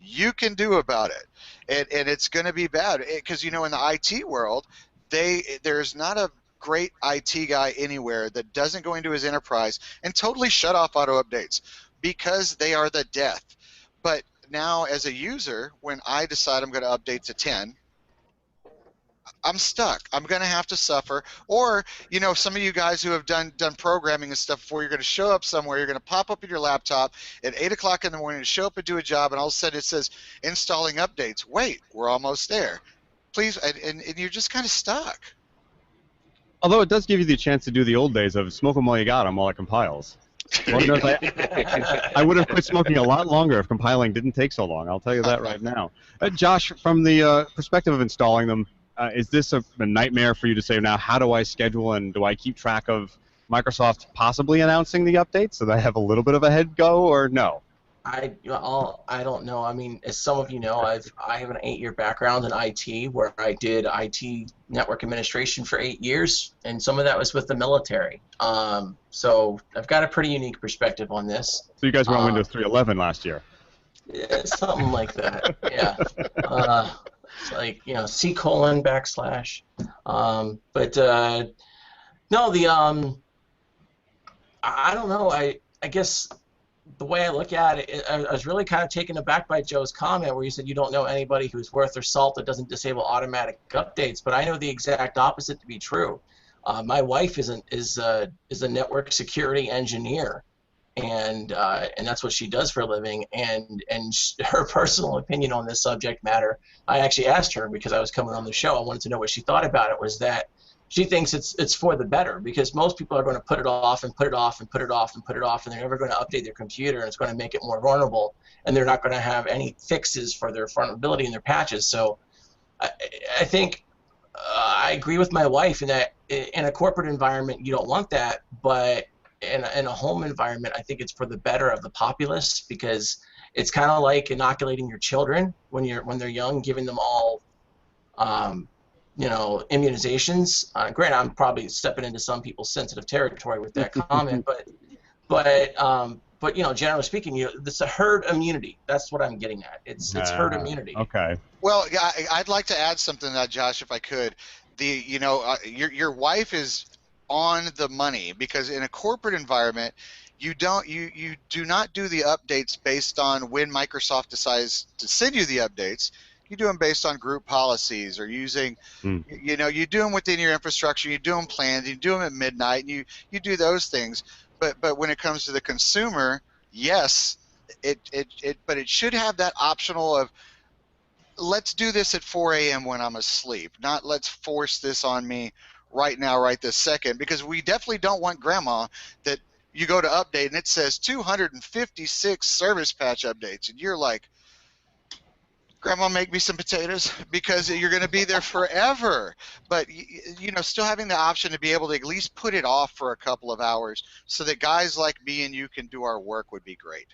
Speaker 9: you can do about it. And it's going to be bad because, you know, in the IT world, there's not a great IT guy anywhere that doesn't go into his enterprise and totally shut off auto updates because they are the death. But now, as a user, when I decide I'm going to update to 10, I'm stuck. I'm going to have to suffer. Or, you know, some of you guys who have done programming and stuff before, you're going to show up somewhere, you're going to pop up in your laptop at 8 o'clock in the morning to show up and do a job, and all of a sudden it says installing updates. Wait, we're almost there. Please, and you're just kind of stuck.
Speaker 6: Although it does give you the chance to do the old days of smoke them while you got them while it compiles. Well, you know, I would have quit smoking a lot longer if compiling didn't take so long. I'll tell you that right now. Josh, from the perspective of installing them, is this a nightmare for you to say now, how do I schedule and do I keep track of Microsoft possibly announcing the updates so that I have a little bit of a head go, or no?
Speaker 8: I don't know. I mean, as some of you know, I have an 8-year background in IT, where I did IT network administration for 8 years, and some of that was with the military. So I've got a pretty unique perspective on this.
Speaker 6: So you guys were on Windows 3.11 last year?
Speaker 8: Yeah, something like that. Yeah. It's like, you know, C:/. But no, I don't know. I guess the way I look at it, I was really kind of taken aback by Joe's comment where you said you don't know anybody who's worth their salt that doesn't disable automatic updates, but I know the exact opposite to be true. My wife is a network security engineer, and that's what she does for a living. And her personal opinion on this subject matter, I actually asked her because I was coming on the show. I wanted to know what she thought about it. Was that she thinks it's for the better, because most people are going to put it off and put it off and put it off and put it off, and they're never going to update their computer, and it's going to make it more vulnerable, and they're not going to have any fixes for their vulnerability in their patches. So I think I agree with my wife in that in a corporate environment you don't want that, but in a home environment I think it's for the better of the populace, because it's kind of like inoculating your children when they're young, giving them all you know, immunizations. Granted, I'm probably stepping into some people's sensitive territory with that comment, but you know, generally speaking, you know, it's a herd immunity. That's what I'm getting at. It's herd immunity.
Speaker 6: Okay.
Speaker 9: Well, I'd like to add something to that, Josh, if I could. Your wife is on the money, because in a corporate environment, you do not do the updates based on when Microsoft decides to send you the updates. You do them based on group policies, or using, you know, you do them within your infrastructure. You do them planned. You do them at midnight. And you do those things. But when it comes to the consumer, yes, but it should have that optional of, let's do this at 4 a.m. when I'm asleep, not let's force this on me right now, right this second, because we definitely don't want grandma that you go to update and it says 256 service patch updates, and you're like, Grandma, make me some potatoes, because you're going to be there forever. But, you know, still having the option to be able to at least put it off for a couple of hours so that guys like me and you can do our work would be great.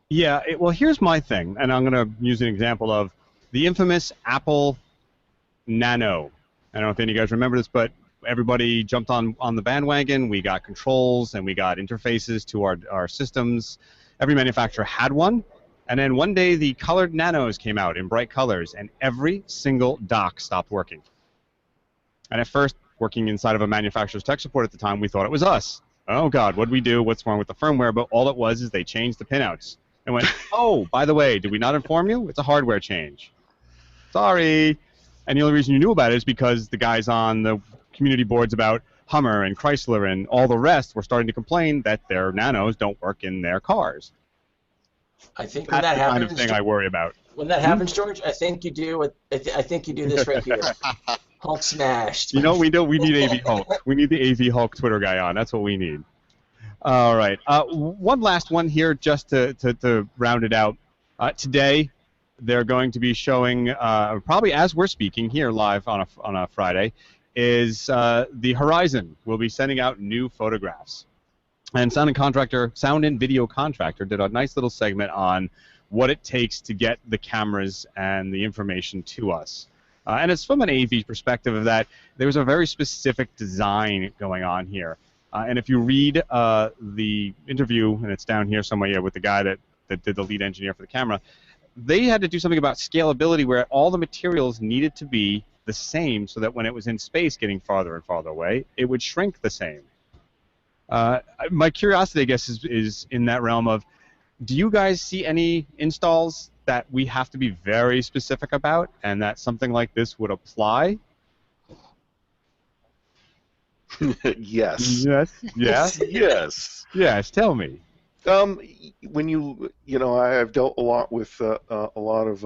Speaker 6: Yeah, well, here's my thing, and I'm going to use an example of the infamous Apple Nano. I don't know if any of you guys remember this, but everybody jumped on the bandwagon. We got controls and we got interfaces to our systems. Every manufacturer had one. And then one day the colored Nanos came out in bright colors, and every single dock stopped working. And at first, working inside of a manufacturer's tech support at the time, we thought it was us. Oh, God, what'd we do? What's wrong with the firmware? But all it was is they changed the pinouts. And went, oh, by the way, did we not inform you? It's a hardware change. Sorry. And the only reason you knew about it is because the guys on the community boards about Hummer and Chrysler and all the rest were starting to complain that their Nanos don't work in their cars.
Speaker 8: I think when that
Speaker 6: That's the
Speaker 8: happens,
Speaker 6: kind of thing I worry about.
Speaker 8: When that happens, George, I think you do this right here. Hulk smashed.
Speaker 6: You know what we do? We need AV Hulk. We need the AV Hulk Twitter guy on. That's what we need. All right. One last one here, just to round it out. Today, they're going to be showing, probably as we're speaking here live on a Friday, is the Horizon will be sending out new photographs. And Sound and Video Contractor did a nice little segment on what it takes to get the cameras and the information to us. And it's from an AV perspective of that there's a very specific design going on here. And if you read the interview, and it's down here somewhere with the guy that did the lead engineer for the camera, they had to do something about scalability where all the materials needed to be the same so that when it was in space getting farther and farther away, it would shrink the same. My curiosity, I guess, is in that realm of, do you guys see any installs that we have to be very specific about, and that something like this would apply?
Speaker 7: Yes.
Speaker 6: Yes. Yes.
Speaker 7: Yes.
Speaker 6: Yes. Tell me.
Speaker 7: When I've dealt a lot with a lot of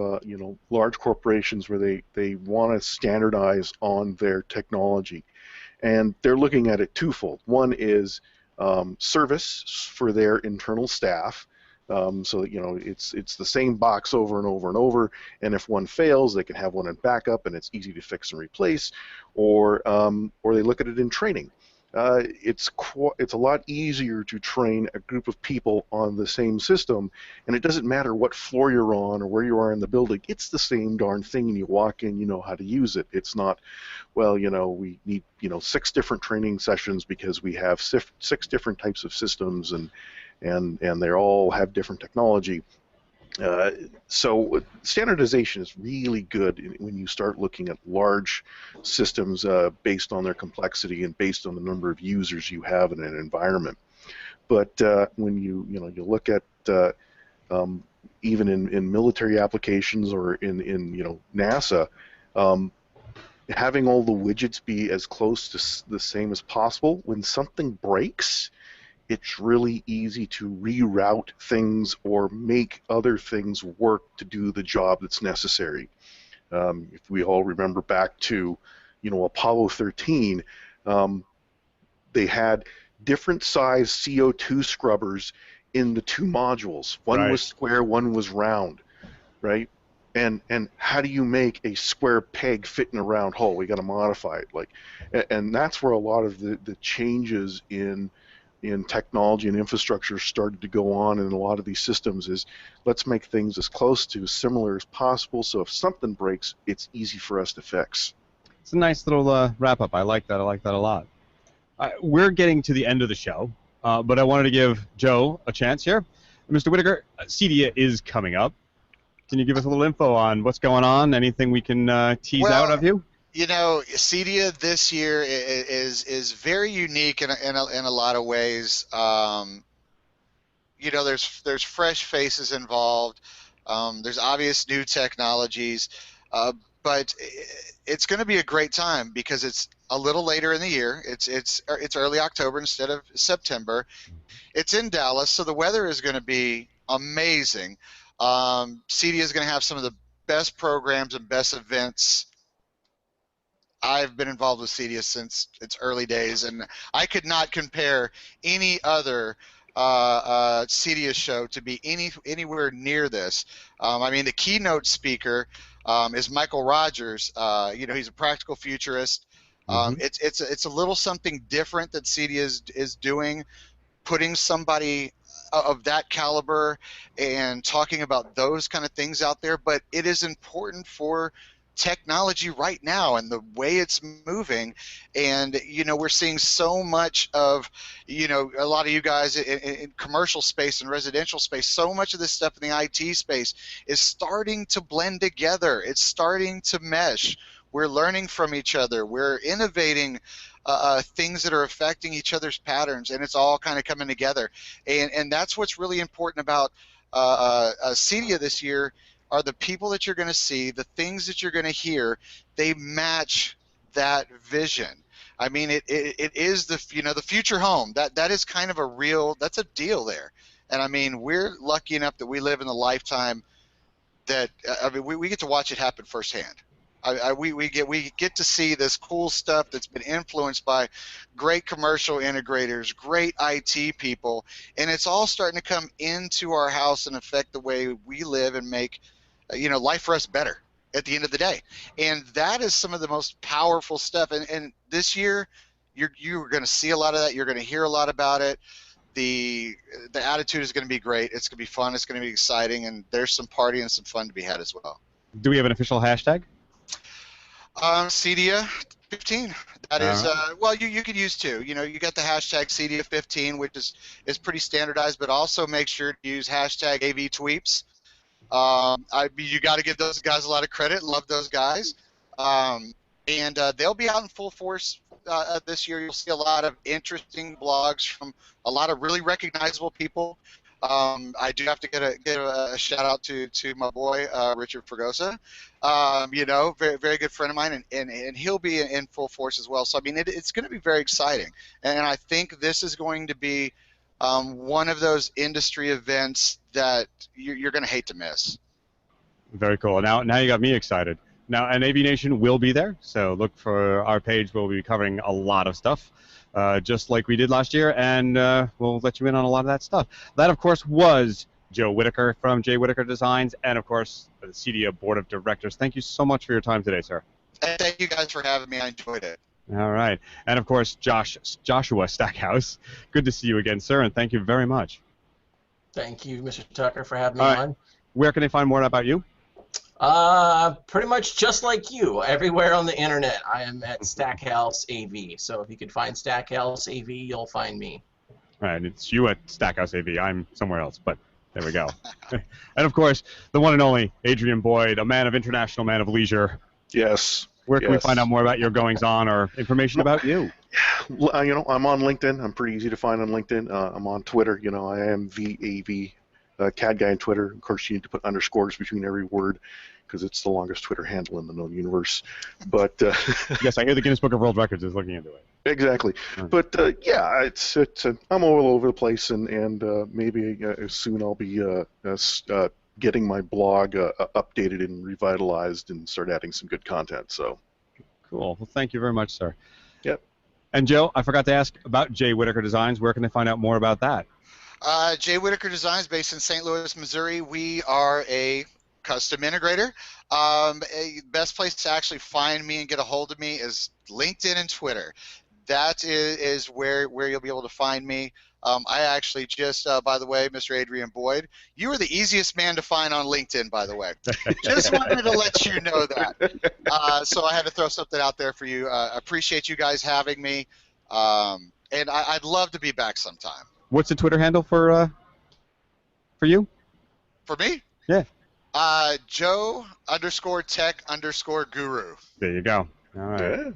Speaker 7: large corporations where they want to standardize on their technology, and they're looking at it twofold. One is service for their internal staff, so it's the same box over and over and over, and if one fails, they can have one in backup, and it's easy to fix and replace, or they look at it in training. It's a lot easier to train a group of people on the same system, and it doesn't matter what floor you're on or where you are in the building. It's the same darn thing, and you walk in, you know how to use it. It's not, well, we need 6 different training sessions because we have 6 different types of systems, and they all have different technology. So standardization is really good when you start looking at large systems based on their complexity and based on the number of users you have in an environment. But when you look at even in military applications or in NASA, having all the widgets be as close to the same as possible, when something breaks, it's really easy to reroute things or make other things work to do the job that's necessary. If we all remember back to, Apollo 13, they had different size CO2 scrubbers in the 2 modules. One was square, one was round, right? And how do you make a square peg fit in a round hole? We got to modify it, and that's where a lot of the changes in technology and infrastructure started to go on in a lot of these systems. Is let's make things as close to similar as possible, so if something breaks, it's easy for us to fix.
Speaker 6: It's a nice little wrap-up. I like that a lot. We're getting to the end of the show, but I wanted to give Joe a chance here. Mr. Whitaker, CEDIA is coming up. Can you give us a little info on what's going on? Anything we can tease out of you?
Speaker 9: CEDIA this year is very unique in a lot of ways. There's fresh faces involved. There's obvious new technologies, but it's going to be a great time because it's a little later in the year. It's early October instead of September. It's in Dallas, so the weather is going to be amazing. CEDIA is going to have some of the best programs and best events. I've been involved with CEDIA since its early days, and I could not compare any other CEDIA show to be anywhere near this. The keynote speaker is Michael Rogers. He's a practical futurist. It's a little something different that CEDIA is doing, putting somebody of that caliber and talking about those kind of things out there, but it is important for technology right now and the way it's moving. And we're seeing so much of a lot of you guys in commercial space and residential space, so much of this stuff in the IT space is starting to blend together. It's starting to mesh. We're learning from each other. We're innovating things that are affecting each other's patterns, and it's all kind of coming together. And that's what's really important about CEDIA this year. Are the people that you're going to see, the things that you're going to hear, they match that vision. It is the future home. That is kind of that's a deal there. And we're lucky enough that we live in the lifetime that we get to watch it happen firsthand. We get to see this cool stuff that's been influenced by great commercial integrators, great IT people, and it's all starting to come into our house and affect the way we live and make life for us better at the end of the day. And that is some of the most powerful stuff. And this year, you're going to see a lot of that. You're going to hear a lot about it. The attitude is going to be great. It's going to be fun. It's going to be exciting. And there's some party and some fun to be had as well.
Speaker 6: Do we have an official hashtag?
Speaker 9: CEDIA 15. That is, well, you could use 2. You got the hashtag CEDIA 15, which is pretty standardized, but also make sure to use hashtag AVTweeps. You got to give those guys a lot of credit. Love those guys. And they'll be out in full force this year. You'll see a lot of interesting blogs from a lot of really recognizable people. I do have to give a shout out to my boy Richard Fregosa. Very very good friend of mine, and he'll be in full force as well. So I mean, it's going to be very exciting, and I think this is going to be one of those industry events that you're going to hate to miss.
Speaker 6: Very cool. Now you got me excited. Now, and AVNation will be there, so look for our page. We'll be covering a lot of stuff, just like we did last year, and we'll let you in on a lot of that stuff. That, of course, was Joe Whitaker from Joe Whitaker Designs, and, of course, the CDA Board of Directors. Thank you so much for your time today, sir.
Speaker 9: And thank you guys for having me. I enjoyed it.
Speaker 6: All right. And, of course, Joshua Stackhouse. Good to see you again, sir, and thank you very much.
Speaker 8: Thank you, Mr. Tucker, for having me on.
Speaker 6: Where can they find more about you?
Speaker 8: Pretty much just like you, everywhere on the internet. I am at Stackhouse AV. So if you could find Stackhouse AV, you'll find me.
Speaker 6: All right, it's you at Stackhouse AV. I'm somewhere else, but there we go. And of course, the one and only Adrian Boyd, a man of international, man of leisure.
Speaker 7: Yes.
Speaker 6: Where can we find out more about your goings-on or information about you?
Speaker 7: I'm on LinkedIn. I'm pretty easy to find on LinkedIn. I'm on Twitter. I am VAV. CAD guy on Twitter. Of course, you need to put underscores between every word because it's the longest Twitter handle in the known universe. But
Speaker 6: yes, I hear the Guinness Book of World Records is looking into it.
Speaker 7: Exactly. But it's I'm all over the place, and maybe soon I'll be getting my blog updated and revitalized and start adding some good content. So
Speaker 6: cool. Well, thank you very much, sir.
Speaker 7: Yep.
Speaker 6: And Joe, I forgot to ask about J. Whitaker Designs. Where can they find out more about that?
Speaker 9: J. Whitaker Designs, based in St. Louis, Missouri. We are a custom integrator. Best place to actually find me and get a hold of me is LinkedIn and Twitter. That is where you'll be able to find me. I actually just, by the way, Mr. Adrian Boyd, you are the easiest man to find on LinkedIn, by the way. Just wanted to let you know that. So I had to throw something out there for you. Appreciate you guys having me, and I'd love to be back sometime.
Speaker 6: What's the Twitter handle for you?
Speaker 9: For me?
Speaker 6: Yeah.
Speaker 9: Joe_tech_guru.
Speaker 6: There you go. All right.
Speaker 7: Yeah.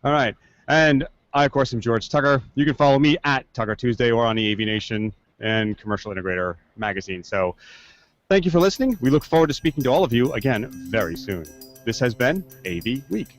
Speaker 6: All right. And I, of course, am George Tucker. You can follow me at Tucker Tuesday or on the AVNation and Commercial Integrator magazine. So thank you for listening. We look forward to speaking to all of you again very soon. This has been AV Week.